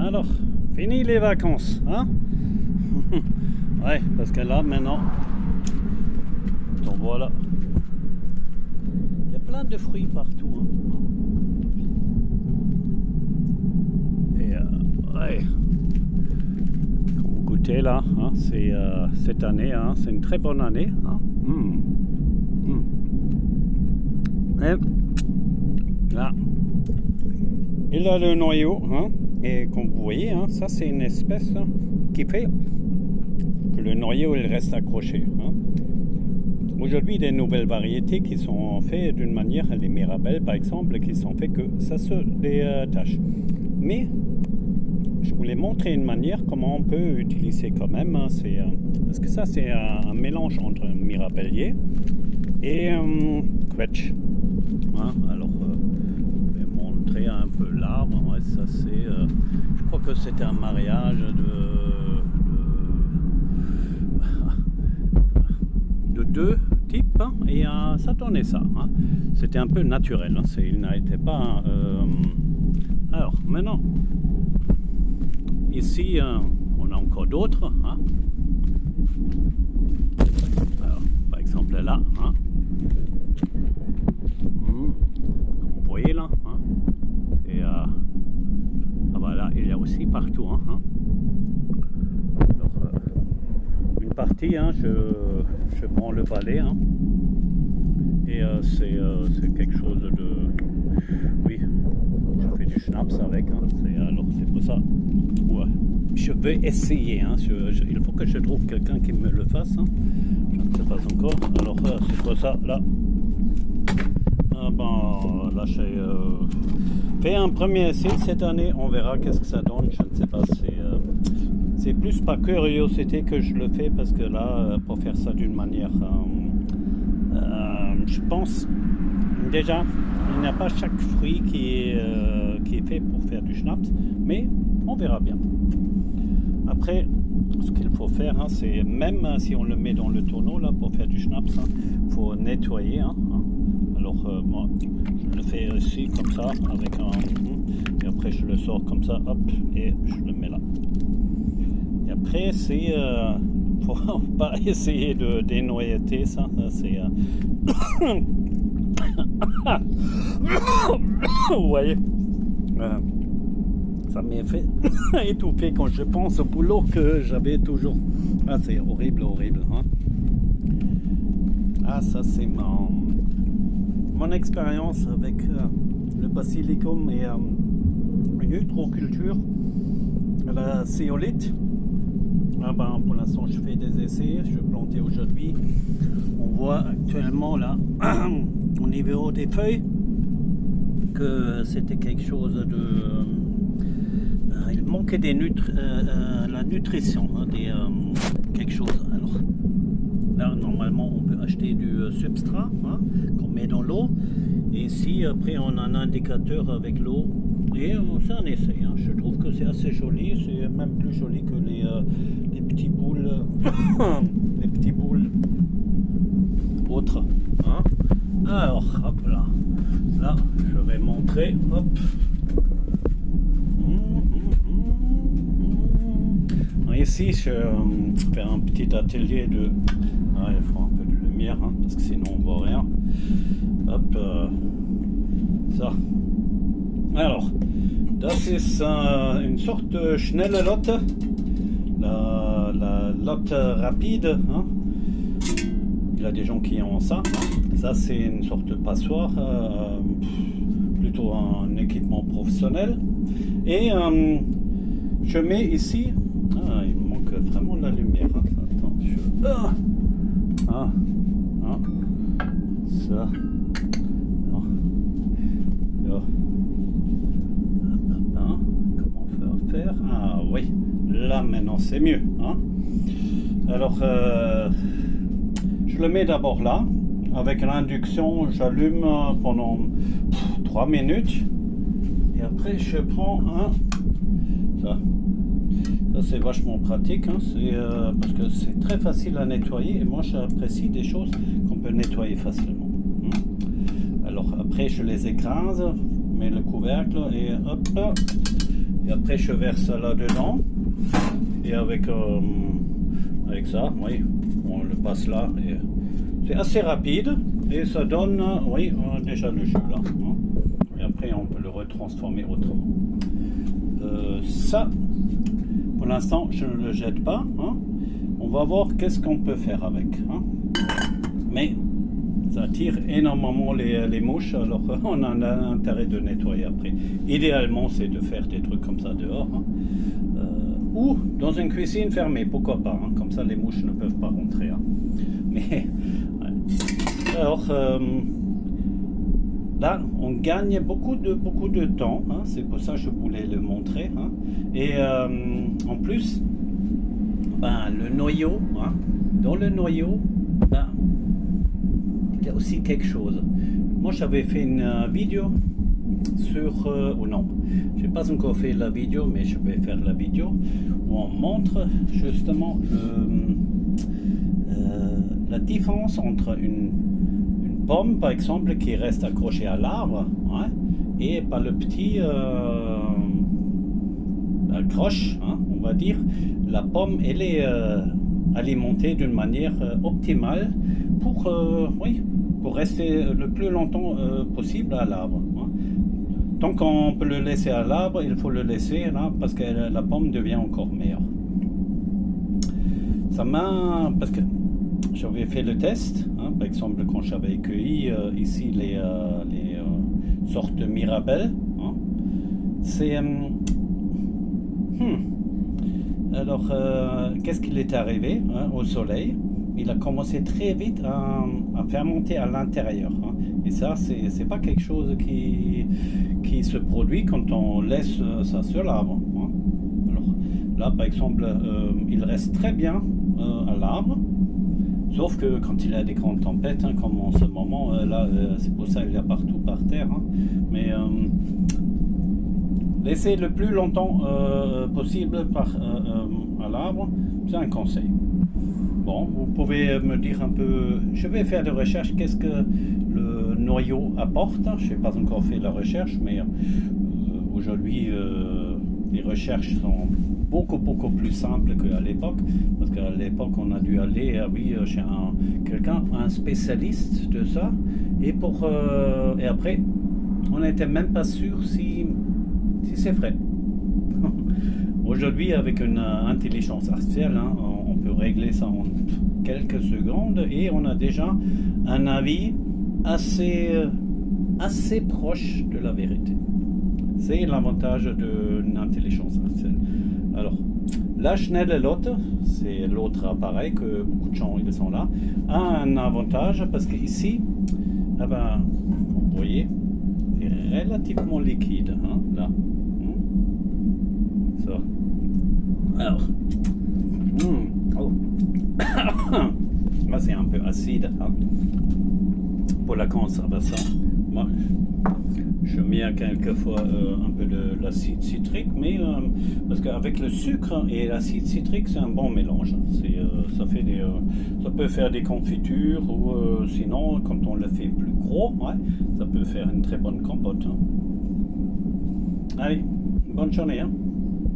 Alors, fini les vacances, hein? Ouais, parce que là, maintenant, donc voilà. Il y a plein de fruits partout, hein? Et, ouais. Quand vous goûtez là, hein, c'est cette année, hein, c'est une très bonne année, hein? Et, là. Il a le noyau, hein, et comme vous voyez, hein, ça c'est une espèce qui fait que le noyau il reste accroché. Hein. Aujourd'hui, des nouvelles variétés qui sont faites d'une manière, les mirabelles par exemple, qui sont faites que ça se détache. Mais je voulais montrer une manière comment on peut utiliser quand même. Hein, parce que ça c'est un mélange entre un mirabellier et quetch. Hein, alors, un peu l'arbre, ouais, ça c'est je crois que c'était un mariage de deux types, hein, et ça donnait ça, hein. C'était un peu naturel, hein, il n'était pas alors maintenant ici on a encore d'autres, hein. Alors, par exemple là, hein. Comme vous voyez là, hein. Et voilà, il y a aussi partout, hein. Alors, une partie, hein, je prends le balai, hein, et c'est quelque chose de, oui, je fais du schnapps avec, hein, alors c'est pour ça, ouais, je vais essayer, hein, il faut que je trouve quelqu'un qui me le fasse, hein. Je ne sais pas encore, alors c'est pour ça, là. Là j'ai fait un premier essai cette année, on verra qu'est-ce que ça donne, je ne sais pas, c'est plus par curiosité que je le fais, parce que là, pour faire ça d'une manière, je pense, déjà, il n'y a pas chaque fruit qui est fait pour faire du schnapps, mais on verra bien. Après, ce qu'il faut faire, hein, c'est, même si on le met dans le tonneau là pour faire du schnapps, il faut nettoyer, hein. Alors moi je le fais ici comme ça avec et après je le sors comme ça, hop, et je le mets là. Et après c'est faut pas essayer de dénoyauter ça, c'est vous voyez, ça m'est fait étouffer quand je pense au boulot que j'avais toujours. Ah, c'est horrible, hein. Ah, ça c'est mon expérience avec le basilicum et une utroculture à la céolite. Pour l'instant je fais des essais, je plantais aujourd'hui. On voit actuellement là au niveau des feuilles que c'était quelque chose de il manquait la nutrition, hein, quelque chose. Alors là normalement on peut acheter du substrat, hein, qu'on met dans l'eau, et ici après on a un indicateur avec l'eau, et c'est un essai, hein. Je trouve que c'est assez joli, c'est même plus joli que les petits boules les petits boules autres, hein. Alors hop là je vais montrer, hop. Ici je fais un petit atelier de il faut un peu de lumière, hein, parce que sinon on voit rien. Hop, ça. Alors, das ist une sorte de schnelle Lotte, la lotte rapide, hein. Il y a des gens qui ont ça. Ça c'est une sorte de passoire, plutôt un équipement professionnel. Et je mets ici, il me manque vraiment de la lumière, hein. Attends, ça. Comment faire? Ah oui, là maintenant c'est mieux, hein. Alors je le mets d'abord là avec l'induction, j'allume pendant 3 minutes, et après je prends ça c'est vachement pratique, hein, parce que c'est très facile à nettoyer, et moi j'apprécie des choses qu'on peut nettoyer facilement, hein. Alors après je les écrase, mets le couvercle et hop, Et après, je verse ça là-dedans. Et avec ça, oui, on le passe là. C'est assez rapide. Et ça donne, oui, déjà le jus là. Hein. Et après, on peut le retransformer autrement. Ça, pour l'instant, je ne le jette pas. Hein. On va voir qu'est-ce qu'on peut faire avec. Hein. Mais ça attire énormément les mouches, alors on a intérêt de nettoyer après. Idéalement, c'est de faire des trucs comme ça dehors. Hein. Ou dans une cuisine fermée, pourquoi pas. Hein. Comme ça, les mouches ne peuvent pas rentrer. Hein. Mais, ouais. Alors, là, on gagne beaucoup de temps. Hein. C'est pour ça que je voulais le montrer. Hein. Et en plus, ben, le noyau, hein. Dans le noyau, ben, il y a aussi quelque chose. Moi, j'avais fait une vidéo sur... ou non, je n'ai pas encore fait la vidéo, mais je vais faire la vidéo où on montre justement la différence entre une pomme, par exemple, qui reste accrochée à l'arbre, hein, et par le petit... la croche, hein, on va dire. La pomme, elle est alimentée d'une manière optimale pour... oui, pour rester le plus longtemps possible à l'arbre. Hein. Tant qu'on peut le laisser à l'arbre, il faut le laisser là, parce que la pomme devient encore meilleure. Ça m'a... Parce que j'avais fait le test, hein, par exemple quand j'avais cueilli ici les sortes de mirabelles. Hein. C'est... Alors, qu'est-ce qu'il est arrivé hein, au soleil? Il a commencé très vite à fermenter à l'intérieur. Hein. Et ça, c'est pas quelque chose qui se produit quand on laisse ça sur l'arbre. Hein. Alors, là, par exemple, il reste très bien à l'arbre. Sauf que quand il y a des grandes tempêtes, hein, comme en ce moment, là, c'est pour ça qu'il y a partout par terre. Hein. Mais laisser le plus longtemps possible à l'arbre, c'est un conseil. Bon, vous pouvez me dire un peu... Je vais faire des recherches, qu'est-ce que le noyau apporte. Je n'ai pas encore fait la recherche, mais aujourd'hui, les recherches sont beaucoup plus simples qu'à l'époque. Parce qu'à l'époque, on a dû aller chez quelqu'un, un spécialiste de ça. Et après, on n'était même pas sûr si c'est vrai. Aujourd'hui, avec une intelligence artificielle, hein, on peut régler ça en quelques secondes et on a déjà un avis assez proche de la vérité. C'est l'avantage d'une intelligence artificielle. Alors, la Schnelle-Lotte, c'est l'autre appareil que beaucoup de gens ils sont là, a un avantage parce qu'ici, ah ben, vous voyez, c'est relativement liquide, hein, là. Ça. Alors, oh. Là c'est un peu acide, hein, pour la conservation. Moi, je mets quelquefois un peu de l'acide citrique, mais parce qu'avec le sucre et l'acide citrique, c'est un bon mélange. Ça peut faire des confitures ou sinon, quand on le fait plus gros, ouais, ça peut faire une très bonne compote. Hein. Allez, bonne journée. Hein.